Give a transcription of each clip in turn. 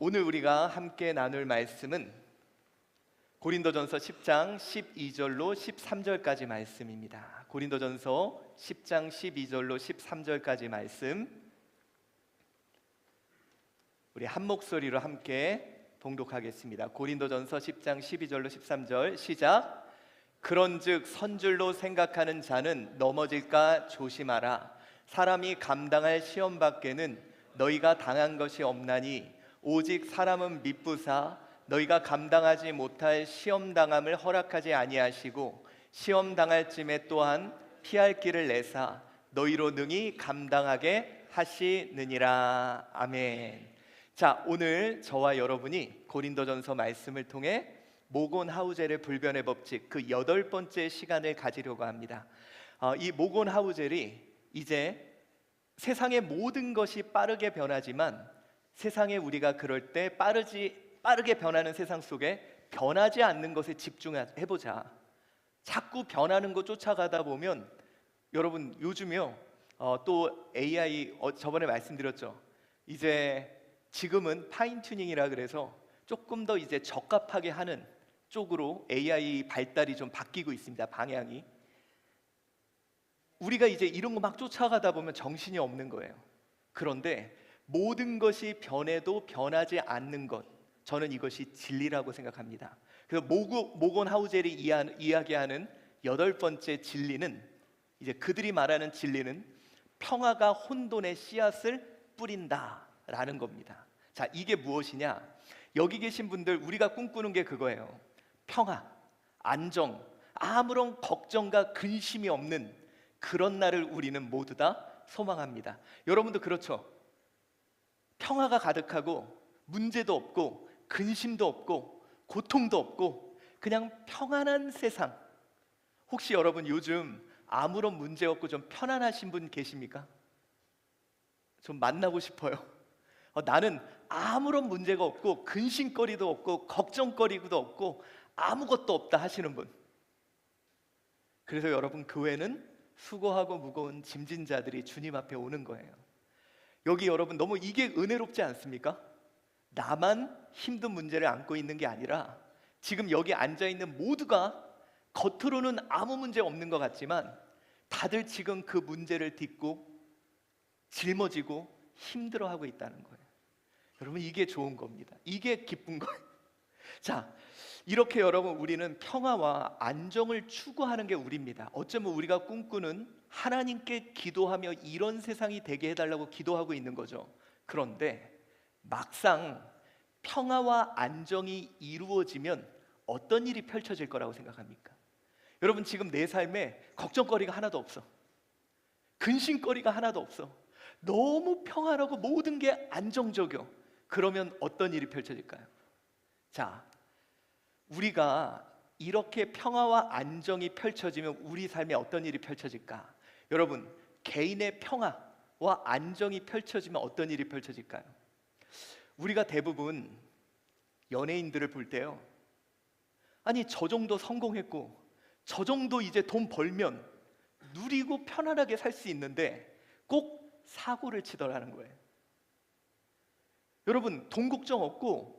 오늘 우리가 함께 나눌 말씀은 고린도전서 10장 12절로 13절까지 말씀입니다. 고린도전서 10장 12절로 13절까지 말씀, 우리 한 목소리로 함께 봉독하겠습니다. 고린도전서 10장 12절로 13절 시작. 그런즉 선줄로 생각하는 자는 넘어질까 조심하라. 사람이 감당할 시험 밖에는 너희가 당한 것이 없나니 오직 사람은 미쁘사 너희가 감당하지 못할 시험 당함을 허락하지 아니하시고 시험 당할 쯤에 또한 피할 길을 내사 너희로 능히 감당하게 하시느니라. 아멘. 자, 오늘 저와 여러분이 고린도전서 말씀을 통해 모곤 하우젤의 불변의 법칙 그 8번째 시간을 가지려고 합니다. 이 모곤 하우젤이 이제 세상의 모든 것이 빠르게 변하지만 세상에 우리가 그럴 때 빠르게 변하는 세상 속에 변하지 않는 것에 집중해보자. 자꾸 변하는 것 쫓아가다 보면 여러분 요즘요 또 AI 저번에 말씀드렸죠. 이제 지금은 파인 튜닝이라 그래서 조금 더 이제 적합하게 하는 쪽으로 AI 발달이 좀 바뀌고 있습니다. 방향이. 우리가 이제 이런 거 막 쫓아가다 보면 정신이 없는 거예요. 그런데 모든 것이 변해도 변하지 않는 것, 저는 이것이 진리라고 생각합니다. 그래서 모곤 하우젤이 이야기하는 8번째 진리는, 이제 그들이 말하는 진리는 평화가 혼돈의 씨앗을 뿌린다라는 겁니다. 자, 이게 무엇이냐? 여기 계신 분들, 우리가 꿈꾸는 게 그거예요. 평화, 안정, 아무런 걱정과 근심이 없는 그런 날을 우리는 모두 다 소망합니다. 여러분도 그렇죠? 평화가 가득하고 문제도 없고 근심도 없고 고통도 없고 그냥 평안한 세상. 혹시 여러분 요즘 아무런 문제 없고 좀 편안하신 분 계십니까? 좀 만나고 싶어요. 나는 아무런 문제가 없고 근심거리도 없고 걱정거리도 없고 아무것도 없다 하시는 분. 그래서 여러분, 교회는 수고하고 무거운 짐진 자들이 주님 앞에 오는 거예요. 여기 여러분 너무 이게 은혜롭지 않습니까? 나만 힘든 문제를 안고 있는 게 아니라 지금 여기 앉아있는 모두가 겉으로는 아무 문제 없는 것 같지만 다들 지금 그 문제를 딛고 짊어지고 힘들어하고 있다는 거예요. 여러분, 이게 좋은 겁니다. 이게 기쁜 거예요. 자, 이렇게 여러분 우리는 평화와 안정을 추구하는 게 우리입니다. 어쩌면 우리가 꿈꾸는 하나님께 기도하며 이런 세상이 되게 해달라고 기도하고 있는 거죠. 그런데 막상 평화와 안정이 이루어지면 어떤 일이 펼쳐질 거라고 생각합니까? 여러분, 지금 내 삶에 걱정거리가 하나도 없어. 근심거리가 하나도 없어. 너무 평안하고 모든 게 안정적이요. 그러면 어떤 일이 펼쳐질까요? 자, 우리가 이렇게 평화와 안정이 펼쳐지면 우리 삶에 어떤 일이 펼쳐질까? 여러분, 개인의 평화와 안정이 펼쳐지면 어떤 일이 펼쳐질까요? 우리가 대부분 연예인들을 볼 때요, 아니 저 정도 성공했고 저 정도 이제 돈 벌면 누리고 편안하게 살 수 있는데 꼭 사고를 치더라는 거예요. 여러분, 돈 걱정 없고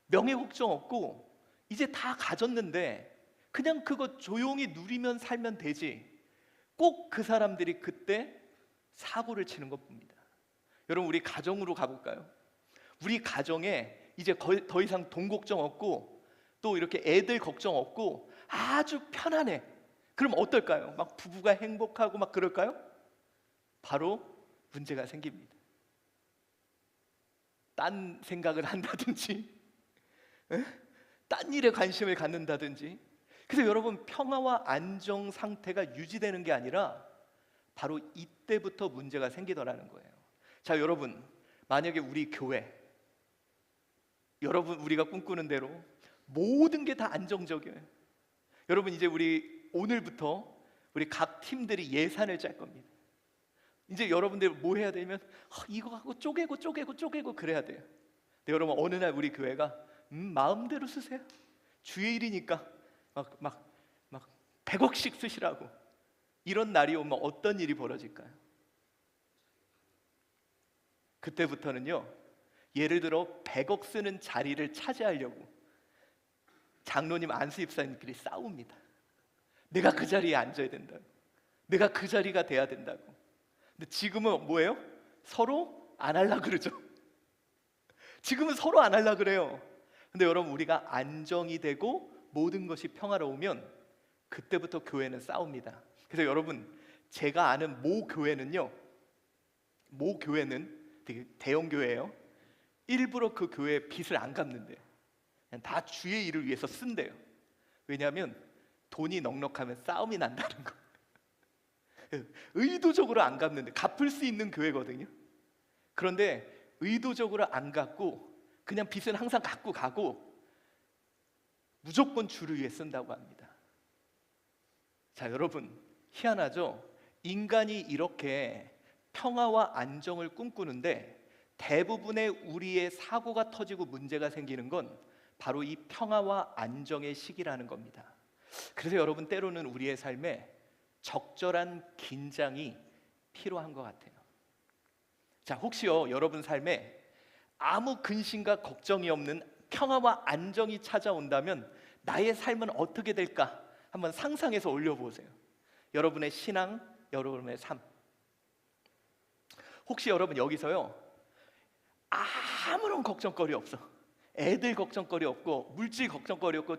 명예 걱정 없고 이제 다 가졌는데 그냥 그거 조용히 누리면 살면 되지. 꼭 그 사람들이 그때 사고를 치는 것 봅니다. 여러분, 우리 가정으로 가볼까요? 우리 가정에 이제 더 이상 돈 걱정 없고 또 이렇게 애들 걱정 없고 아주 편안해. 그럼 어떨까요? 막 부부가 행복하고 막 그럴까요? 바로 문제가 생깁니다. 딴 생각을 한다든지 딴 일에 관심을 갖는다든지. 그래서 여러분, 평화와 안정 상태가 유지되는 게 아니라 바로 이때부터 문제가 생기더라는 거예요. 자, 여러분, 만약에 우리 교회, 여러분 우리가 꿈꾸는 대로 모든 게 다 안정적이에요. 여러분, 이제 우리 오늘부터 우리 각 팀들이 예산을 짤 겁니다. 이제 여러분들 뭐 해야 되냐면 이거 갖고 쪼개고 그래야 돼요. 근데 여러분, 어느 날 우리 교회가 마음대로 쓰세요. 주일이니까 막 100억씩 쓰시라고, 이런 날이 오면 어떤 일이 벌어질까요? 그때부터는요, 예를 들어 100억 쓰는 자리를 차지하려고 장로님, 안수집사님끼리 싸웁니다. 내가 그 자리에 앉아야 된다고, 내가 그 자리가 돼야 된다고. 근데 지금은 뭐예요? 서로 안 하려고 그러죠. 지금은 서로 안 하려고 그래요. 근데 여러분, 우리가 안정이 되고 모든 것이 평화로우면 그때부터 교회는 싸웁니다. 그래서 여러분, 제가 아는 모 교회는 되게 대형 교회예요. 일부러 그 교회에 빚을 안 갚는데요. 그냥 다 주의 일을 위해서 쓴대요. 왜냐하면 돈이 넉넉하면 싸움이 난다는 거. 의도적으로 안 갚는데, 갚을 수 있는 교회거든요. 그런데 의도적으로 안 갚고 그냥 빚은 항상 갖고 가고 무조건 주를 위해 쓴다고 합니다. 자, 여러분, 희한하죠? 인간이 이렇게 평화와 안정을 꿈꾸는데 대부분의 우리의 사고가 터지고 문제가 생기는 건 바로 이 평화와 안정의 시기라는 겁니다. 그래서 여러분, 때로는 우리의 삶에 적절한 긴장이 필요한 것 같아요. 자, 혹시요, 여러분 삶에 아무 근심과 걱정이 없는 평화와 안정이 찾아온다면 나의 삶은 어떻게 될까? 한번 상상해서 올려보세요. 여러분의 신앙, 여러분의 삶. 혹시 여러분 여기서요, 아무런 걱정거리 없어. 애들 걱정거리 없고, 물질 걱정거리 없고,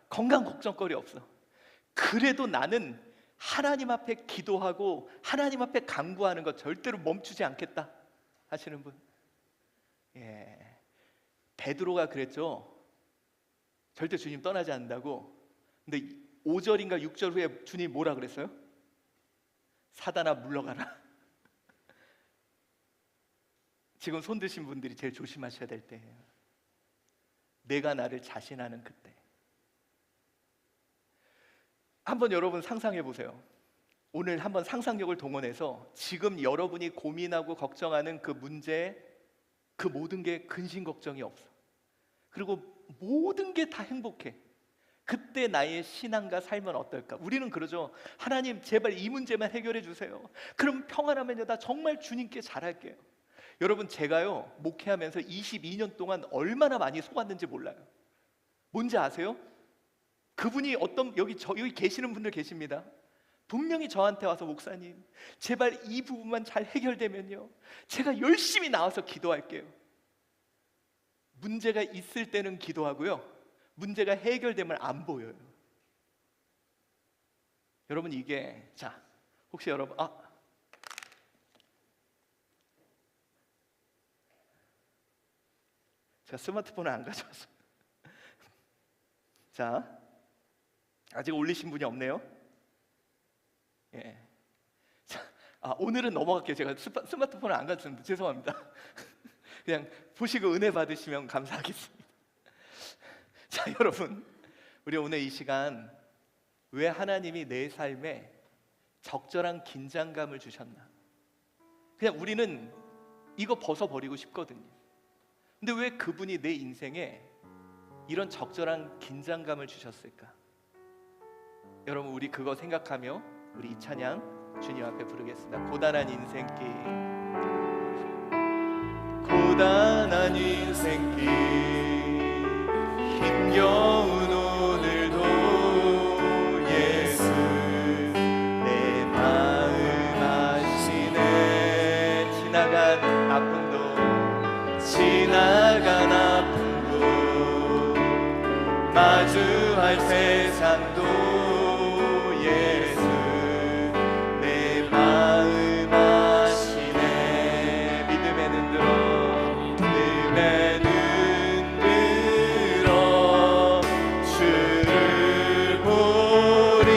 건강 걱정거리 없어. 그래도 나는 하나님 앞에 기도하고 하나님 앞에 간구하는 것 절대로 멈추지 않겠다 하시는 분? 예, 베드로가 그랬죠. 절대 주님 떠나지 않는다고. 근데 5절인가 6절 후에 주님 뭐라 그랬어요? 사단아, 물러가라. 지금 손 드신 분들이 제일 조심하셔야 될 때예요. 내가 나를 자신하는 그때. 한번 여러분 상상해 보세요. 오늘 한번 상상력을 동원해서 지금 여러분이 고민하고 걱정하는 그 문제, 그 모든 게 근심 걱정이 없어. 그리고 모든 게 다 행복해. 그때 나의 신앙과 삶은 어떨까? 우리는 그러죠. 하나님, 제발 이 문제만 해결해 주세요. 그럼 평안하면요, 나 정말 주님께 잘할게요. 여러분, 제가요 목회하면서 22년 동안 얼마나 많이 속았는지 몰라요. 뭔지 아세요? 그분이 여기 계시는 분들 계십니다. 분명히 저한테 와서, 목사님, 제발 이 부분만 잘 해결되면요, 제가 열심히 나와서 기도할게요. 문제가 있을 때는 기도하고요, 문제가 해결되면 안 보여요. 여러분, 이게, 자, 혹시 여러분, 제가 스마트폰을 안 가져왔어요. 자, 아직 올리신 분이 없네요. 예. 자, 오늘은 넘어갈게요. 제가 스마트폰을 안 가져왔는데 죄송합니다. 그냥 보시고 은혜 받으시면 감사하겠습니다. 자, 여러분, 우리 오늘 이 시간, 왜 하나님이 내 삶에 적절한 긴장감을 주셨나? 그냥 우리는 이거 벗어버리고 싶거든요. 근데 왜 그분이 내 인생에 이런 적절한 긴장감을 주셨을까? 여러분, 우리 그거 생각하며 우리 이 찬양 주님 앞에 부르겠습니다. 고단한 인생길, 고단한 인생길, 힘겨운 오늘도 예수 내 마음 아시네. 지나간 아픔도 마주할 세상도 예수 내 마음 아시네. 믿음에 눈들어 주를 보리.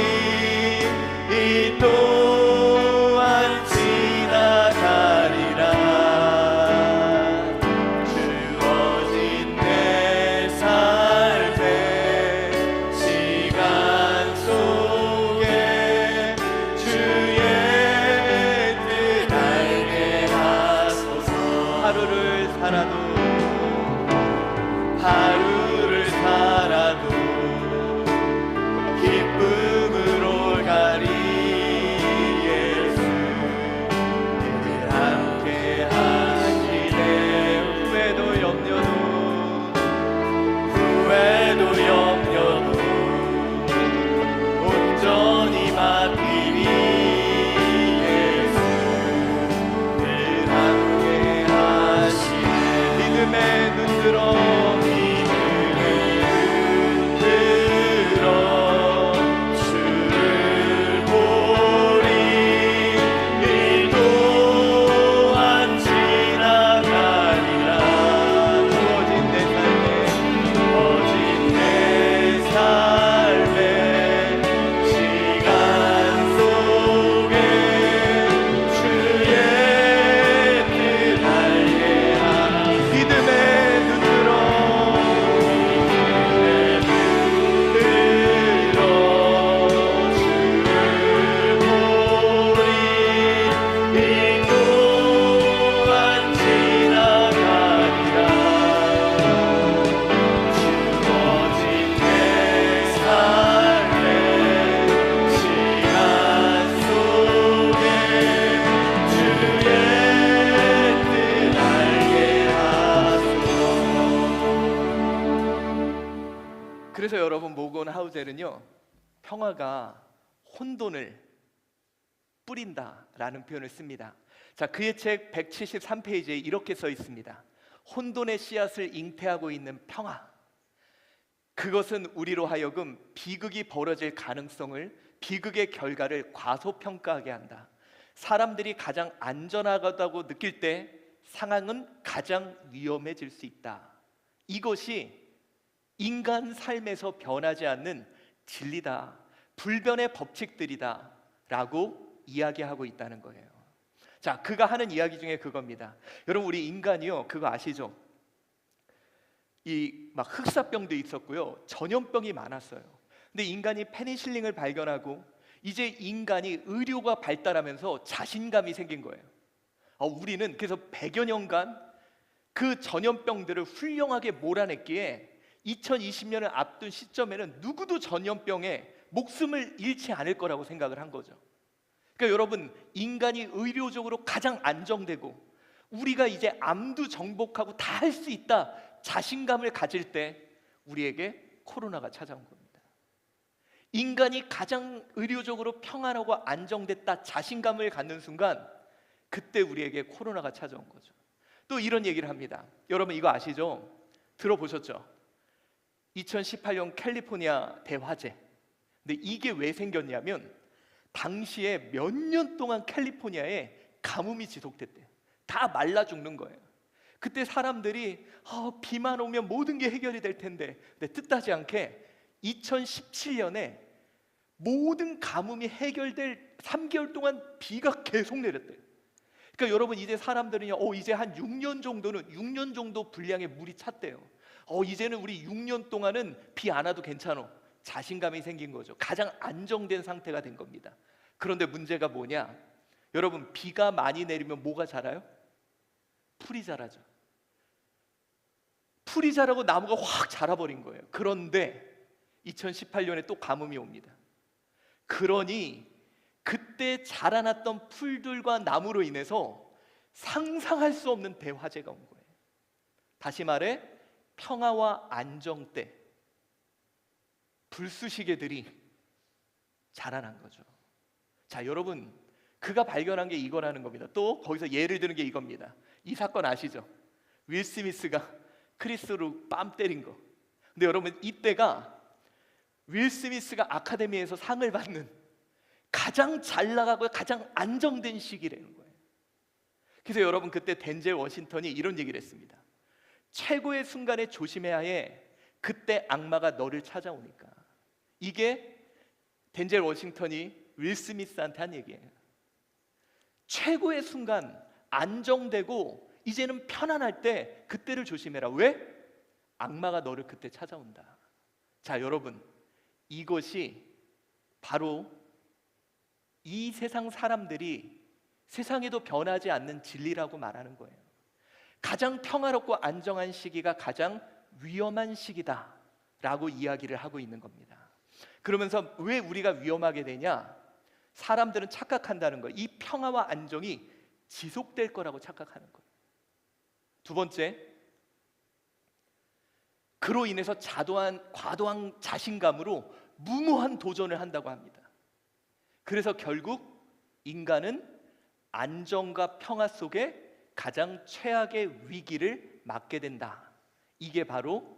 이 또한 지나가리라. 주어진 내 삶의 시간 속에 주의 뜻 알게 하소서. 하루를 살아도 기쁨으로 가리. 예수 늘 함께 하시네. 그래서 여러분, 모건 하우젤은요, 평화가 혼돈을 뿌린다라는 표현을 씁니다. 자, 그의 책 173페이지에 이렇게 써 있습니다. 혼돈의 씨앗을 잉태하고 있는 평화, 그것은 우리로 하여금 비극이 벌어질 가능성을, 비극의 결과를 과소평가하게 한다. 사람들이 가장 안전하다고 느낄 때 상황은 가장 위험해질 수 있다. 이것이 인간 삶에서 변하지 않는 진리다, 불변의 법칙들이다 라고 이야기하고 있다는 거예요. 자, 그가 하는 이야기 중에 그겁니다. 여러분, 우리 인간이요, 그거 아시죠? 이 막 흑사병도 있었고요, 전염병이 많았어요. 근데 인간이 페니실린을 발견하고 이제 인간이 의료가 발달하면서 자신감이 생긴 거예요. 우리는 그래서 100여 년간 그 전염병들을 훌륭하게 몰아냈기에 2020년을 앞둔 시점에는 누구도 전염병에 목숨을 잃지 않을 거라고 생각을 한 거죠. 그러니까 여러분, 인간이 의료적으로 가장 안정되고 우리가 이제 암도 정복하고 다 할 수 있다 자신감을 가질 때 우리에게 코로나가 찾아온 겁니다. 인간이 가장 의료적으로 평안하고 안정됐다 자신감을 갖는 순간, 그때 우리에게 코로나가 찾아온 거죠. 또 이런 얘기를 합니다. 여러분, 이거 아시죠? 들어보셨죠? 2018년 캘리포니아 대화재. 근데 이게 왜 생겼냐면 당시에 몇 년 동안 캘리포니아에 가뭄이 지속됐대요. 다 말라 죽는 거예요. 그때 사람들이 비만 오면 모든 게 해결이 될 텐데, 근데 뜻하지 않게 2017년에 모든 가뭄이 해결될 3개월 동안 비가 계속 내렸대요. 그러니까 여러분, 이제 사람들은요, 이제 한 6년 정도 분량의 물이 찼대요. 이제는 우리 6년 동안은 비 안 와도 괜찮아. 자신감이 생긴 거죠. 가장 안정된 상태가 된 겁니다. 그런데 문제가 뭐냐? 여러분, 비가 많이 내리면 뭐가 자라요? 풀이 자라죠. 풀이 자라고 나무가 확 자라버린 거예요. 그런데 2018년에 또 가뭄이 옵니다. 그러니 그때 자라났던 풀들과 나무로 인해서 상상할 수 없는 대화재가 온 거예요. 다시 말해, 평화와 안정 때 불쑤시개들이 자라난 거죠. 자, 여러분, 그가 발견한 게 이거라는 겁니다. 또 거기서 예를 드는 게 이겁니다. 이 사건 아시죠? 윌 스미스가 크리스로 뺨 때린 거. 근데 여러분, 이때가 윌 스미스가 아카데미에서 상을 받는 가장 잘 나가고 가장 안정된 시기라는 거예요. 그래서 여러분, 그때 덴젤 워싱턴이 이런 얘기를 했습니다. 최고의 순간에 조심해야 해. 그때 악마가 너를 찾아오니까. 이게 덴젤 워싱턴이 윌 스미스한테 한 얘기예요. 최고의 순간, 안정되고 이제는 편안할 때 그때를 조심해라. 왜? 악마가 너를 그때 찾아온다. 자, 여러분, 이것이 바로 이 세상 사람들이 세상에도 변하지 않는 진리라고 말하는 거예요. 가장 평화롭고 안정한 시기가 가장 위험한 시기다 라고 이야기를 하고 있는 겁니다. 그러면서 왜 우리가 위험하게 되냐? 사람들은 착각한다는 거예요. 이 평화와 안정이 지속될 거라고 착각하는 거예요. 두 번째, 그로 인해서 과도한 자신감으로 무모한 도전을 한다고 합니다. 그래서 결국 인간은 안정과 평화 속에 가장 최악의 위기를 맞게 된다. 이게 바로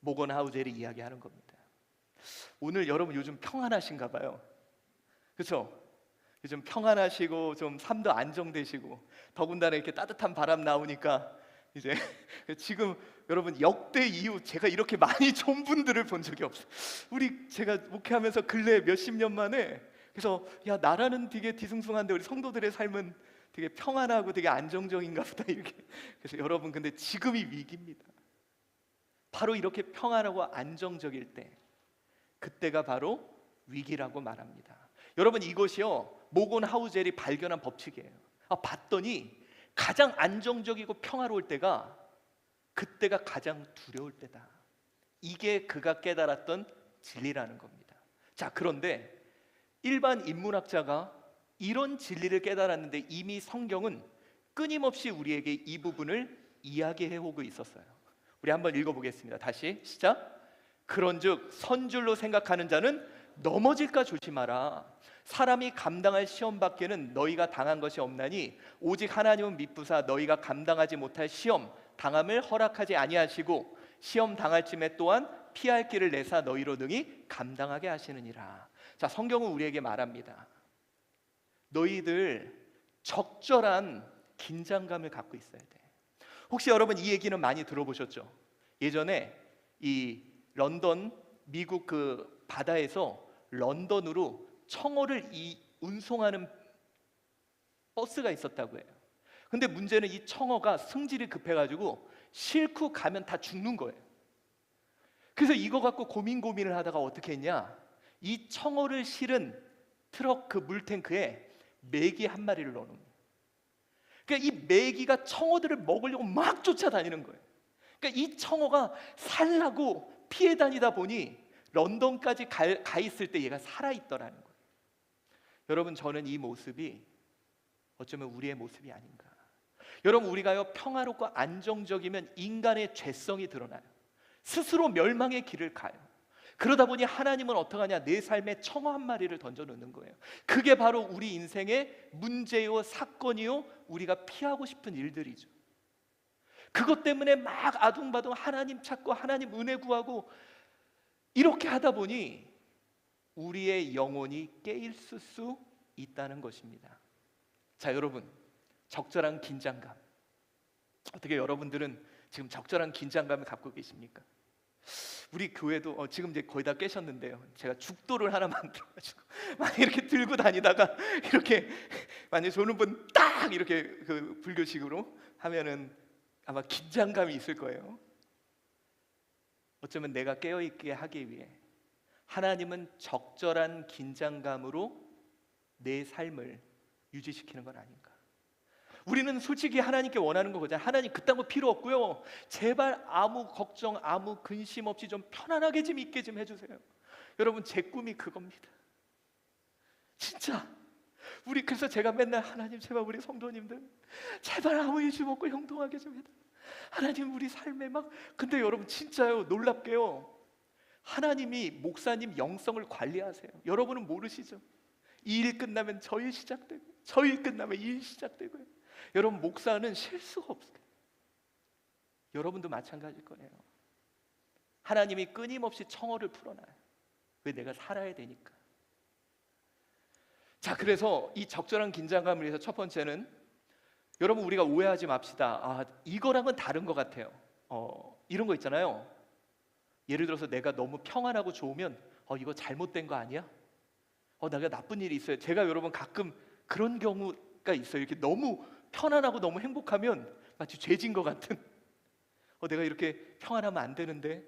모건 하우젤이 이야기하는 겁니다. 오늘 여러분 요즘 평안하신가 봐요. 그렇죠? 요즘 평안하시고 좀 삶도 안정되시고 더군다나 이렇게 따뜻한 바람 나오니까 이제 지금 여러분 역대 이후 제가 이렇게 많이 좋은 분들을 본 적이 없어요. 제가 목회하면서 근래 몇십 년 만에 그래서 야, 나라는 되게 뒤숭숭한데 우리 성도들의 삶은 되게 평안하고 되게 안정적인가 보다 이렇게. 그래서 여러분 근데 지금이 위기입니다. 바로 이렇게 평안하고 안정적일 때 그때가 바로 위기라고 말합니다. 여러분 이것이요 모건 하우젤이 발견한 법칙이에요. 봤더니 가장 안정적이고 평화로울 때가 그때가 가장 두려울 때다. 이게 그가 깨달았던 진리라는 겁니다. 자, 그런데 일반 인문학자가 이런 진리를 깨달았는데 이미 성경은 끊임없이 우리에게 이 부분을 이야기해 오고 있었어요. 우리 한번 읽어보겠습니다. 다시 시작. 그런즉 선줄로 생각하는 자는 넘어질까 조심하라. 사람이 감당할 시험 밖에는 너희가 당한 것이 없나니 오직 하나님은 미쁘사 너희가 감당하지 못할 시험 당함을 허락하지 아니하시고 시험 당할 쯤에 또한 피할 길을 내사 너희로 능히 감당하게 하시느니라. 자, 성경은 우리에게 말합니다. 너희들 적절한 긴장감을 갖고 있어야 돼. 혹시 여러분 이 얘기는 많이 들어보셨죠? 예전에 이 런던 미국 그 바다에서 런던으로 청어를 운송하는 버스가 있었다고 해요. 근데 문제는 이 청어가 승질이 급해가지고 싣고 가면 다 죽는 거예요. 그래서 이거 갖고 고민을 하다가 어떻게 했냐, 이 청어를 실은 트럭 그 물탱크에 메기 한 마리를 넣어놓습니다. 그러니까 이 메기가 청어들을 먹으려고 막 쫓아다니는 거예요. 그러니까 이 청어가 살라고 피해 다니다 보니 런던까지 가 있을 때 얘가 살아있더라는 거예요. 여러분 저는 이 모습이 어쩌면 우리의 모습이 아닌가. 여러분 우리가요 평화롭고 안정적이면 인간의 죄성이 드러나요. 스스로 멸망의 길을 가요. 그러다 보니 하나님은 어떡하냐, 내 삶에 청어 한 마리를 던져 놓는 거예요. 그게 바로 우리 인생의 문제요 사건이요 우리가 피하고 싶은 일들이죠. 그것 때문에 막 아둥바둥 하나님 찾고 하나님 은혜 구하고 이렇게 하다 보니 우리의 영혼이 깨있을 수 있다는 것입니다. 자, 여러분 적절한 긴장감, 어떻게 여러분들은 지금 적절한 긴장감을 갖고 계십니까? 우리 교회도 지금 이제 거의 다 깨셨는데요, 제가 죽도를 하나 만들어가지고 막 이렇게 들고 다니다가 이렇게 만약에 조는 분 딱 이렇게 그 불교식으로 하면은 아마 긴장감이 있을 거예요. 어쩌면 내가 깨어있게 하기 위해 하나님은 적절한 긴장감으로 내 삶을 유지시키는 건 아닌가. 우리는 솔직히 하나님께 원하는 거거든요. 하나님 그딴 거 필요 없고요, 제발 아무 걱정 아무 근심 없이 좀 편안하게 좀 있게 좀 해주세요. 여러분 제 꿈이 그겁니다. 진짜 그래서 제가 맨날 하나님 제발 우리 성도님들 제발 아무 일 좀 없고 형통하게 좀 해달라. 하나님 우리 삶에 막. 근데 여러분 진짜요, 놀랍게요 하나님이 목사님 영성을 관리하세요. 여러분은 모르시죠? 이 일 끝나면 저 일 시작되고 저 일 끝나면 이 일 시작되고요. 여러분 목사는 실수가 없어요. 여러분도 마찬가지일 거예요. 하나님이 끊임없이 청어를 풀어놔요. 왜? 내가 살아야 되니까. 자, 그래서 이 적절한 긴장감을 위해서 첫 번째는, 여러분 우리가 오해하지 맙시다. 이거랑은 다른 것 같아요. 이런 거 있잖아요. 예를 들어서 내가 너무 평안하고 좋으면 이거 잘못된 거 아니야? 내가 나쁜 일이 있어요. 제가 여러분 가끔 그런 경우가 있어요. 이렇게 너무 편안하고 너무 행복하면 마치 죄진 것 같은. 내가 이렇게 평안하면 안 되는데.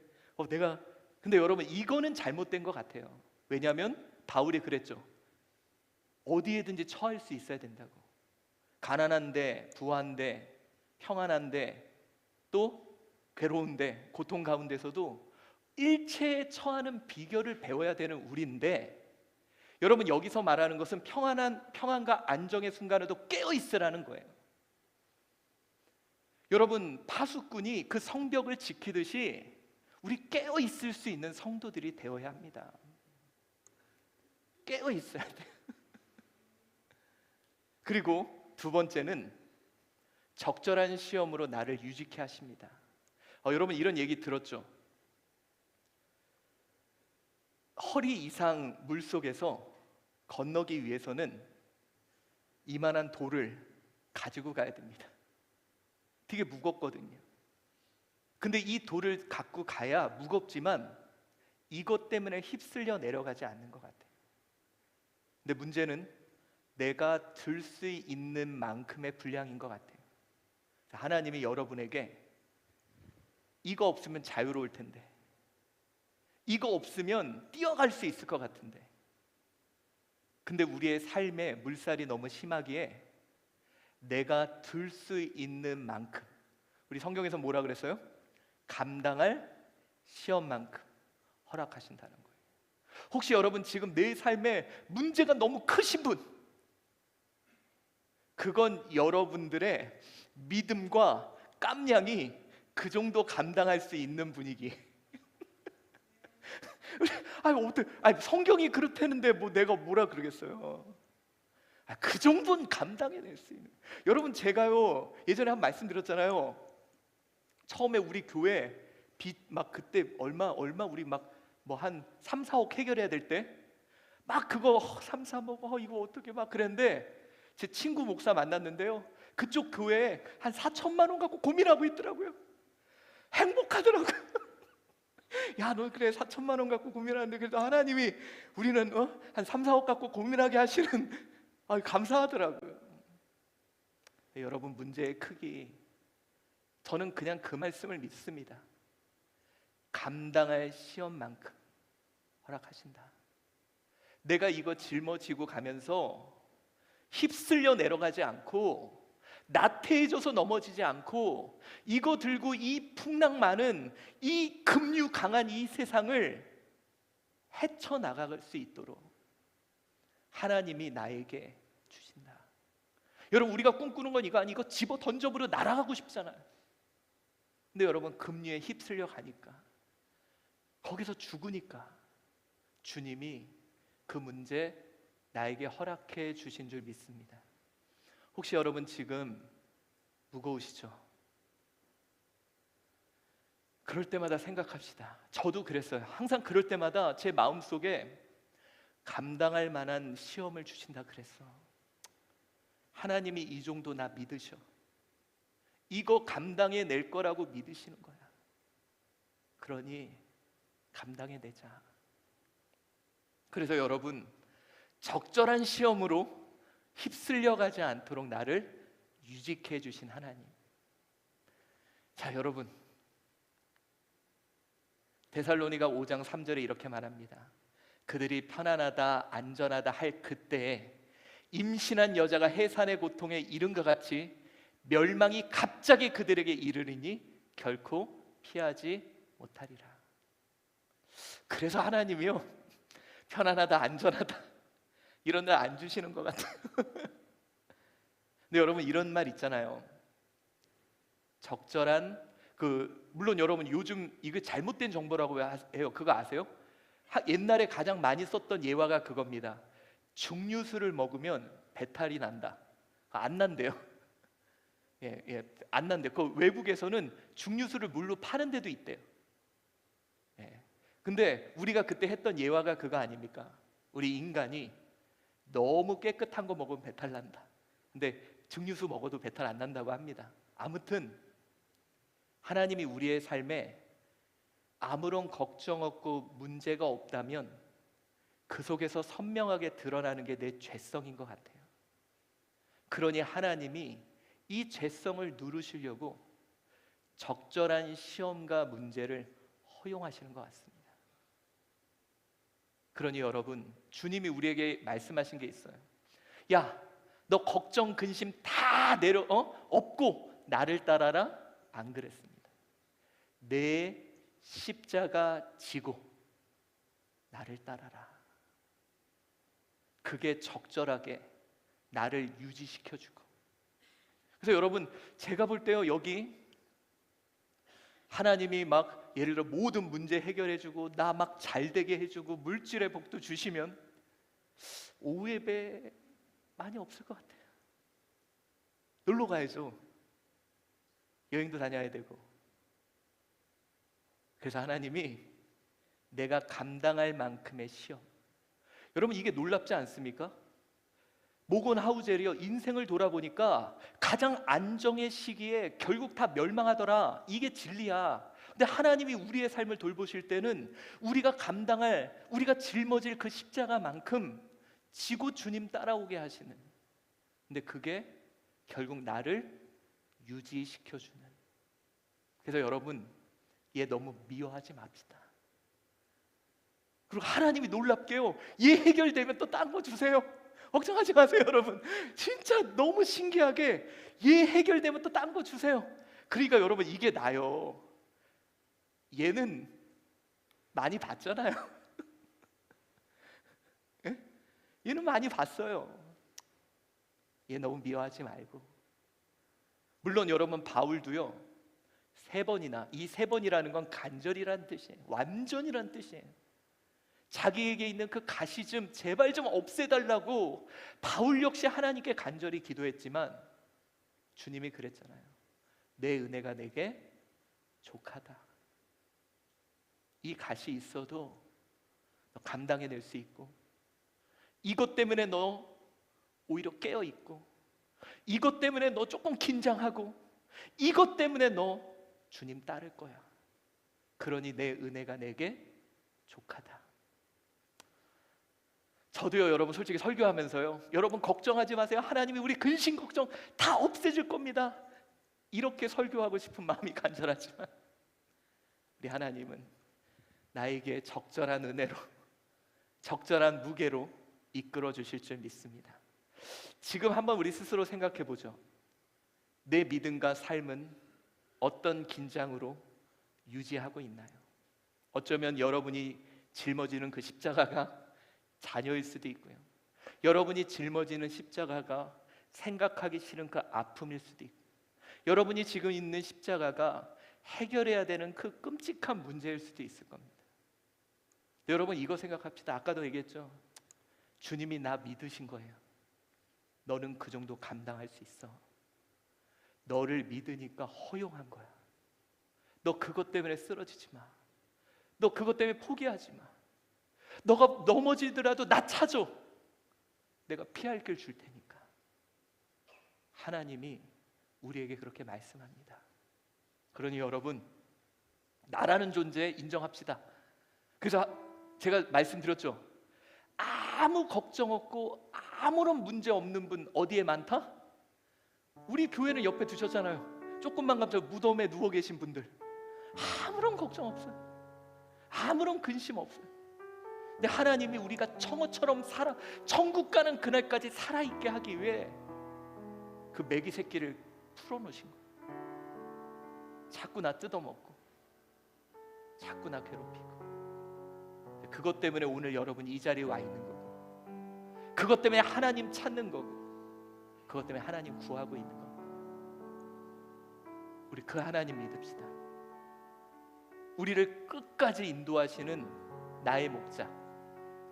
근데 여러분 이거는 잘못된 것 같아요. 왜냐하면 바울이 그랬죠. 어디에든지 처할 수 있어야 된다고. 가난한데, 부한데, 평안한데, 또 괴로운데, 고통 가운데서도 일체에 처하는 비결을 배워야 되는 우리인데, 여러분 여기서 말하는 것은 평안과 안정의 순간에도 깨어 있으라는 거예요. 여러분 파수꾼이 그 성벽을 지키듯이 우리 깨어 있을 수 있는 성도들이 되어야 합니다. 깨어 있어야 돼요. 그리고 두 번째는 적절한 시험으로 나를 유지케 하십니다. 여러분 이런 얘기 들었죠? 허리 이상 물속에서 건너기 위해서는 이만한 돌을 가지고 가야 됩니다. 되게 무겁거든요. 근데 이 돌을 갖고 가야 무겁지만 이것 때문에 휩쓸려 내려가지 않는 것 같아요. 근데 문제는 내가 들 수 있는 만큼의 분량인 것 같아요. 하나님이 여러분에게 이거 없으면 자유로울 텐데, 이거 없으면 뛰어갈 수 있을 것 같은데, 근데 우리의 삶에 물살이 너무 심하기에 내가 들 수 있는 만큼, 우리 성경에서 뭐라 그랬어요? 감당할 시험만큼 허락하신다는 거예요. 혹시 여러분 지금 내 삶에 문제가 너무 크신 분, 그건 여러분들의 믿음과 깜냥이 그 정도 감당할 수 있는 분위기. 성경이 그렇다는데 뭐 내가 뭐라 그러겠어요. 그 정도는 감당해낼 수 있는. 여러분 제가요 예전에 한 말씀 드렸잖아요. 처음에 우리 교회 빚 막 그때 얼마 우리 막 뭐 한 3, 4억 해결해야 될 때 막 그거 3, 4억 이거 어떻게 막 그랬는데, 제 친구 목사 만났는데요, 그쪽 교회에 한 4천만 원 갖고 고민하고 있더라고요. 행복하더라고요. 야, 너 그래 4천만 원 갖고 고민하는데 그래도 하나님이 우리는 한 3, 4억 갖고 고민하게 하시는, 감사하더라고요. 여러분 문제의 크기, 저는 그냥 그 말씀을 믿습니다. 감당할 시험만큼 허락하신다. 내가 이거 짊어지고 가면서 휩쓸려 내려가지 않고 나태해져서 넘어지지 않고 이거 들고 이 풍랑 많은 이 급류 강한 이 세상을 헤쳐나갈 수 있도록 하나님이 나에게 주신다. 여러분 우리가 꿈꾸는 건 이거 아니고 집어 던져버려 날아가고 싶잖아요. 근데 여러분 급류에 휩쓸려 가니까, 거기서 죽으니까 주님이 그 문제 나에게 허락해 주신 줄 믿습니다. 혹시 여러분 지금 무거우시죠? 그럴 때마다 생각합시다. 저도 그랬어요. 항상 그럴 때마다 제 마음속에 감당할 만한 시험을 주신다 그랬어. 하나님이 이 정도 나 믿으셔. 이거 감당해 낼 거라고 믿으시는 거야. 그러니 감당해 내자. 그래서 여러분 적절한 시험으로 휩쓸려 가지 않도록 나를 유지케 해주신 하나님. 자 여러분, 데살로니가 5장 3절에 이렇게 말합니다. 그들이 편안하다 안전하다 할 그때에 임신한 여자가 해산의 고통에 이른과 같이 멸망이 갑자기 그들에게 이르리니 결코 피하지 못하리라. 그래서 하나님이요 편안하다 안전하다 이런 날 안 주시는 것 같아요. 근데 여러분 이런 말 있잖아요. 적절한 물론 여러분 요즘 이거 잘못된 정보라고 해요. 그거 아세요? 옛날에 가장 많이 썼던 예화가 그겁니다. 증류수를 먹으면 배탈이 난다. 안 난대요. 안 난대. 그 외국에서는 증류수를 물로 파는 데도 있대요. 근데 우리가 그때 했던 예화가 그거 아닙니까? 우리 인간이 너무 깨끗한 거 먹으면 배탈 난다. 근데 증류수 먹어도 배탈 안 난다고 합니다. 아무튼 하나님이 우리의 삶에 아무런 걱정 없고 문제가 없다면 그 속에서 선명하게 드러나는 게 내 죄성인 것 같아요. 그러니 하나님이 이 죄성을 누르시려고 적절한 시험과 문제를 허용하시는 것 같습니다. 그러니 여러분 주님이 우리에게 말씀하신 게 있어요. 야, 너 걱정 근심 다 업고 나를 따라라. 안 그랬습니다. 내 십자가 지고 나를 따라라. 그게 적절하게 나를 유지시켜주고. 그래서 여러분 제가 볼 때요, 여기 하나님이 막 예를 들어 모든 문제 해결해주고 나 막 잘되게 해주고 물질의 복도 주시면 오후 예배 많이 없을 것 같아요. 놀러 가야죠. 여행도 다녀야 되고. 그래서 하나님이 내가 감당할 만큼의 시험. 여러분, 이게 놀랍지 않습니까? 모건 하우젤이요, 인생을 돌아보니까 가장 안정의 시기에 결국 다 멸망하더라. 이게 진리야. 근데 하나님이 우리의 삶을 돌보실 때는 우리가 감당할, 우리가 짊어질 그 십자가만큼 지고 주님 따라오게 하시는. 근데 그게 결국 나를 유지시켜주는. 그래서 여러분, 얘 너무 미워하지 맙시다. 그리고 하나님이 놀랍게요, 얘 해결되면 또 딴 거 주세요. 걱정하지 마세요, 여러분. 진짜 너무 신기하게 얘 해결되면 또 딴 거 주세요. 그러니까 여러분, 이게 나요. 얘는 많이 봤잖아요. 예? 얘는 많이 봤어요. 얘 너무 미워하지 말고. 물론 여러분, 바울도요 3번이나, 이 3번이라는 건 간절이란 뜻이에요. 완전이란 뜻이에요. 자기에게 있는 그 가시 좀 제발 좀 없애달라고 바울 역시 하나님께 간절히 기도했지만 주님이 그랬잖아요. 내 은혜가 내게 족하다. 이 가시 있어도 너 감당해낼 수 있고, 이것 때문에 너 오히려 깨어있고, 이것 때문에 너 조금 긴장하고, 이것 때문에 너 주님 따를 거야. 그러니 내 은혜가 내게 족하다. 저도요, 여러분, 솔직히 설교하면서요, 여러분 걱정하지 마세요. 하나님이 우리 근심 걱정 다 없애줄 겁니다. 이렇게 설교하고 싶은 마음이 간절하지만 우리 하나님은 나에게 적절한 은혜로, 적절한 무게로 이끌어 주실 줄 믿습니다. 지금 한번 우리 스스로 생각해 보죠. 내 믿음과 삶은 어떤 긴장으로 유지하고 있나요? 어쩌면 여러분이 짊어지는 그 십자가가 자녀일 수도 있고요, 여러분이 짊어지는 십자가가 생각하기 싫은 그 아픔일 수도 있고, 여러분이 지금 있는 십자가가 해결해야 되는 그 끔찍한 문제일 수도 있을 겁니다. 여러분, 이거 생각합시다. 아까도 얘기했죠. 주님이 나 믿으신 거예요. 너는 그 정도 감당할 수 있어. 너를 믿으니까 허용한 거야. 너 그것 때문에 쓰러지지 마. 너 그것 때문에 포기하지 마. 너가 넘어지더라도 나 찾아. 내가 피할 길 줄 테니까. 하나님이 우리에게 그렇게 말씀합니다. 그러니 여러분, 나라는 존재 인정합시다. 그래서 제가 말씀드렸죠. 아무 걱정 없고 아무런 문제 없는 분 어디에 많다? 우리 교회는 옆에 두셨잖아요. 조금만 가면 무덤에 누워 계신 분들, 아무런 걱정 없어요. 아무런 근심 없어요. 근데 하나님이 우리가 청어처럼 살아, 천국 가는 그날까지 살아있게 하기 위해 그 메기 새끼를 풀어놓으신 거예요. 자꾸 나 뜯어먹고, 자꾸 나 괴롭히고. 그것 때문에 오늘 여러분이 이 자리에 와 있는 거고, 그것 때문에 하나님 찾는 거고, 그것 때문에 하나님 구하고 있는 거고. 우리 그 하나님 믿읍시다. 우리를 끝까지 인도하시는 나의 목자,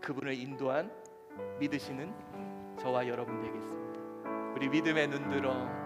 그분을 인도한 믿으시는 저와 여러분 되겠습니다. 우리 믿음의 눈 들어